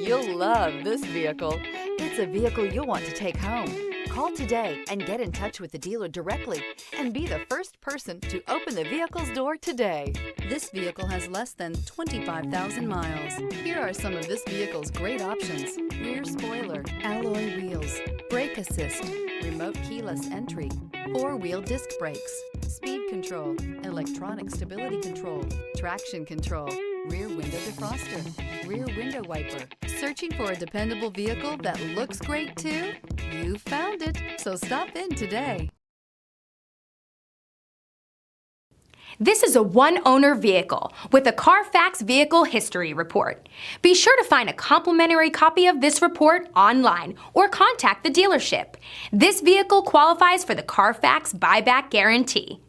You'll love this vehicle. It's a vehicle you'll want to take home. Call today and get in touch with the dealer directly and be the first person to open the vehicle's door today. This vehicle has less than 25,000 miles. Here are some of this vehicle's great options: rear spoiler, alloy wheels, brake assist, remote keyless entry, four-wheel disc brakes, speed control, electronic stability control, traction control, rear window defroster, rear window wiper. Searching for a dependable vehicle that looks great too? You found it, so stop in today. This is a one-owner vehicle with a Carfax Vehicle History Report. Be sure to find a complimentary copy of this report online or contact the dealership. This vehicle qualifies for the Carfax Buyback Guarantee.